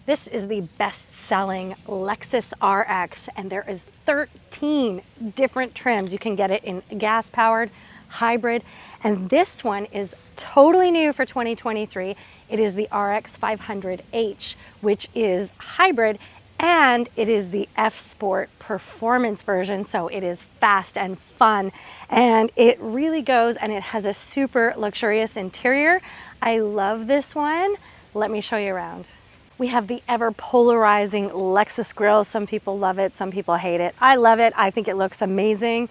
This is the best-selling Lexus RX, and there is 13 different trims. You can get it in gas-powered, hybrid, and this one is totally new for 2023. It is the RX500h, which is hybrid, and it is the F-Sport performance version, so it is fast and fun, and it really goes, and it has a super luxurious interior. I love this one. Let me show you around. We have the ever polarizing Lexus grille. Some people love it, some people hate it. I love it. I think it looks amazing.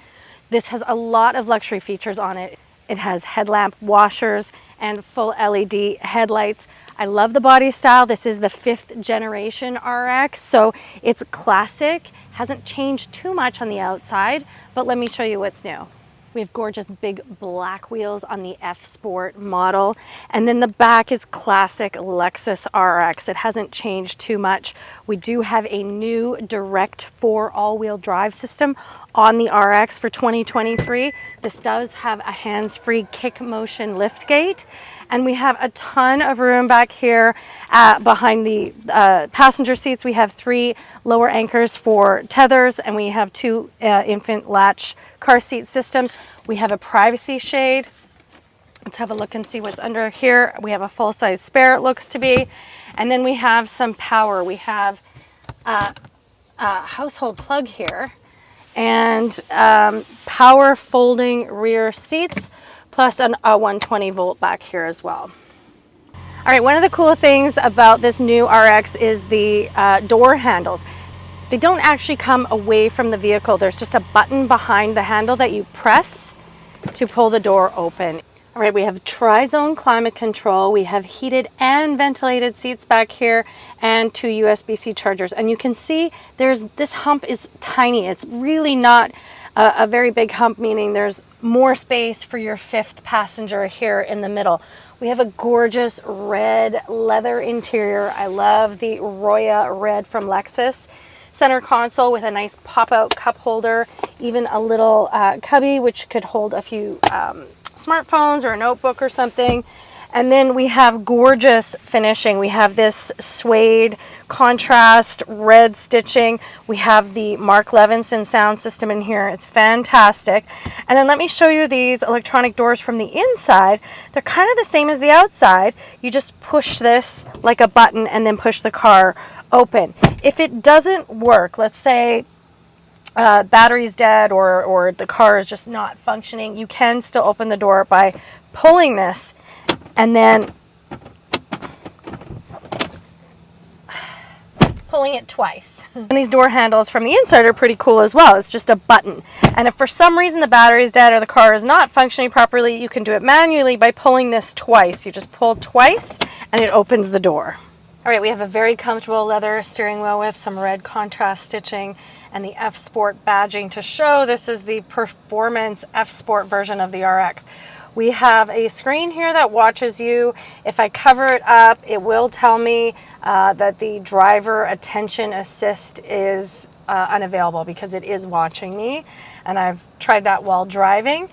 This has a lot of luxury features on it. It has headlamp washers and full LED headlights. I love the body style. This is the 5th generation RX, so it's classic. Hasn't changed too much on the outside, but let me show you what's new. We have gorgeous big black wheels on the F-Sport model. And then the back is classic Lexus RX. It hasn't changed too much. We do have a new direct 4 all-wheel drive system on the RX for 2023. This does have a hands-free kick motion lift gate. And we have a ton of room back here behind the passenger seats. We have 3 lower anchors for tethers, and we have 2 infant latch car seat systems. We have a privacy shade. Let's have a look and see what's under here. We have a full-size spare, it looks to be. And then we have some power. We have a household plug here and power folding rear seats, plus a 120 volt back here as well. All right, one of the cool things about this new RX is the door handles. They don't actually come away from the vehicle. There's just a button behind the handle that you press to pull the door open. All right, we have tri-zone climate control. We have heated and ventilated seats back here and 2 USB-C chargers. And you can see this hump is tiny. It's really not a very big hump, meaning there's more space for your 5th passenger here in the middle. We have a gorgeous red leather interior. I love the Roija Red from Lexus. Center console with a nice pop-out cup holder, even a little cubby which could hold a few smartphones or a notebook or something. And then we have gorgeous finishing. We have this suede contrast red stitching. We have the Mark Levinson sound system in here. It's fantastic. And then let me show you these electronic doors from the inside. They're kind of the same as the outside. You just push this like a button and then push the car open. If it doesn't work, let's say battery's dead or the car is just not functioning, you can still open the door by pulling this and then pulling it twice. And these door handles from the inside are pretty cool as well. It's just a button. And if for some reason the battery is dead or the car is not functioning properly, you can do it manually by pulling this twice. You just pull twice and it opens the door. All right, we have a very comfortable leather steering wheel with some red contrast stitching and the F-Sport badging to show this is the performance F-Sport version of the RX. We have a screen here that watches you. If I cover it up, it will tell me that the driver attention assist is unavailable because it is watching me, and I've tried that while driving.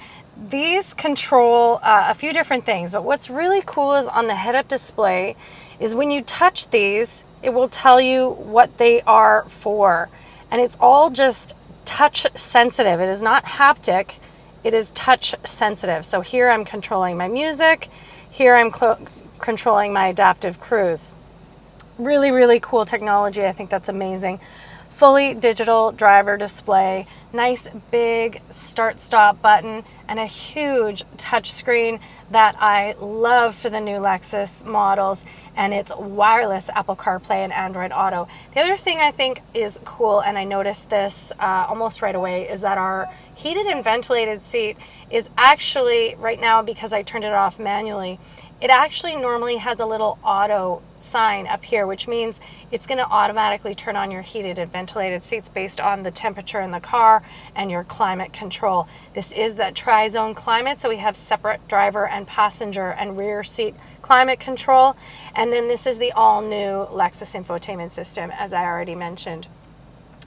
These control a few different things, but what's really cool is on the head-up display is when you touch these, it will tell you what they are for. And it's all just touch sensitive. It is not haptic, it is touch sensitive. So here I'm controlling my music, here I'm controlling my adaptive cruise. Really, really cool technology. I think that's amazing. Fully digital driver display, nice big start-stop button, and a huge touch screen that I love for the new Lexus models, and it's wireless Apple CarPlay and Android Auto. The other thing I think is cool, and I noticed this almost right away, is that our heated and ventilated seat is actually, right now because I turned it off manually, it actually normally has a little auto sign up here, which means it's going to automatically turn on your heated and ventilated seats based on the temperature in the car and your climate control. This is that tri-zone climate, so we have separate driver and passenger and rear seat climate control. And then this is the all-new Lexus infotainment system, as I already mentioned.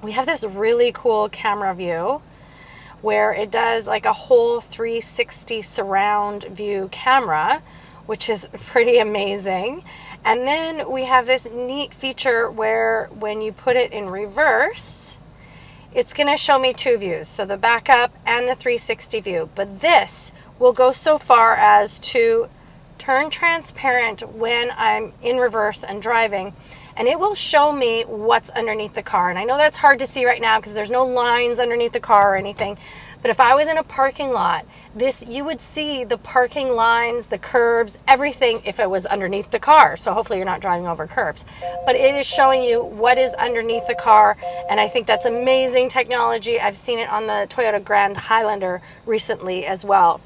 We have this really cool camera view where it does like a whole 360 surround view camera, which is pretty amazing. And then we have this neat feature where when you put it in reverse, it's going to show me two views, so the backup and the 360 view. But this will go so far as to turn transparent when I'm in reverse and driving, and it will show me what's underneath the car. And I know that's hard to see right now because there's no lines underneath the car or anything, but if I was in a parking lot, you would see the parking lines, the curbs, everything if it was underneath the car. So hopefully you're not driving over curbs, but it is showing you what is underneath the car. And I think that's amazing technology. I've seen it on the Toyota Grand Highlander recently as well.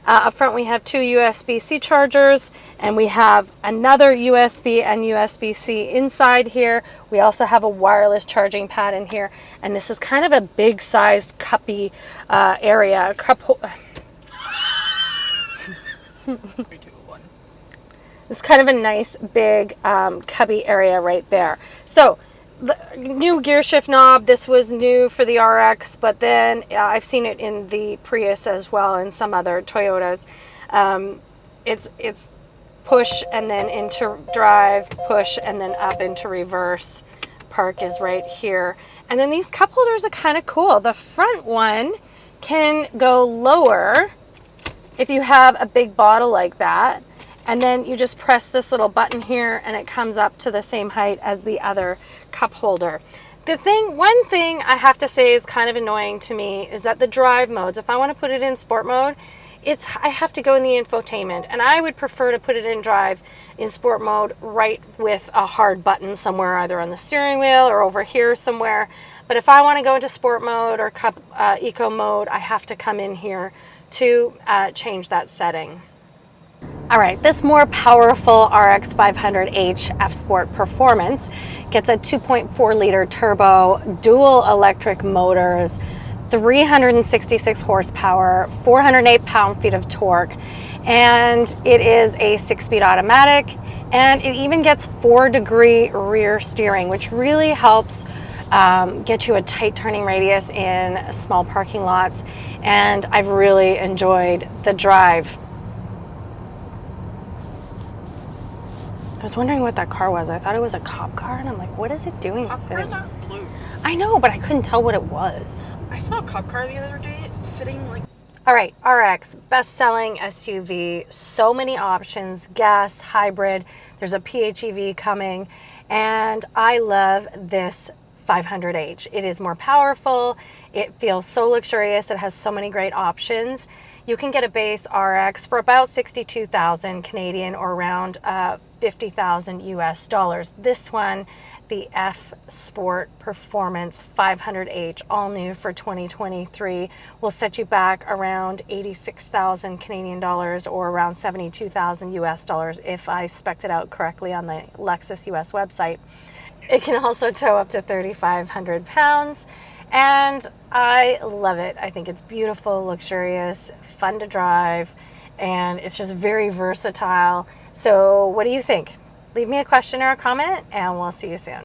Up front we have two USB-C chargers, and we have another USB and USB-C inside here. We also have a wireless charging pad in here, and this is kind of a big sized cuppy area. It's kind of a nice big cubby area right there. So the new gear shift knob, this was new for the RX, but then I've seen it in the Prius as well and some other Toyotas. It's push and then into drive, push and then up into reverse. Park is right here. And then these cup holders are kind of cool. The front one can go lower if you have a big bottle like that. And then you just press this little button here and it comes up to the same height as the other cup holder. One thing I have to say is kind of annoying to me is that the drive modes, if I want to put it in sport mode, I have to go in the infotainment, and I would prefer to put it in drive in sport mode right with a hard button somewhere, either on the steering wheel or over here somewhere. But if I want to go into sport mode or eco mode, I have to come in here to change that setting. All right, this more powerful RX500h F-Sport Performance gets a 2.4 liter turbo, dual electric motors, 366 horsepower, 408 pound-feet of torque, and it is a 6-speed automatic, and it even gets 4-degree rear steering, which really helps get you a tight turning radius in small parking lots, and I've really enjoyed the drive. I was wondering what that car was. I thought it was a cop car, and I'm like, what is it doing? Cop cars aren't blue. I know, but I couldn't tell what it was. I saw a cop car the other day sitting like... All right, RX, best-selling SUV. So many options, gas, hybrid. There's a PHEV coming, and I love this 500h. It is more powerful. It feels so luxurious. It has so many great options. You can get a base RX for about 62,000 Canadian or around 50,000 US dollars. This one, the F Sport Performance 500h, all new for 2023, will set you back around 86,000 Canadian dollars or around 72,000 US dollars if I spec'd it out correctly on the Lexus US website. It can also tow up to 3,500 pounds. And I love it. I think it's beautiful, luxurious, fun to drive, and it's just very versatile. So what do you think? Leave me a question or a comment, and we'll see you soon.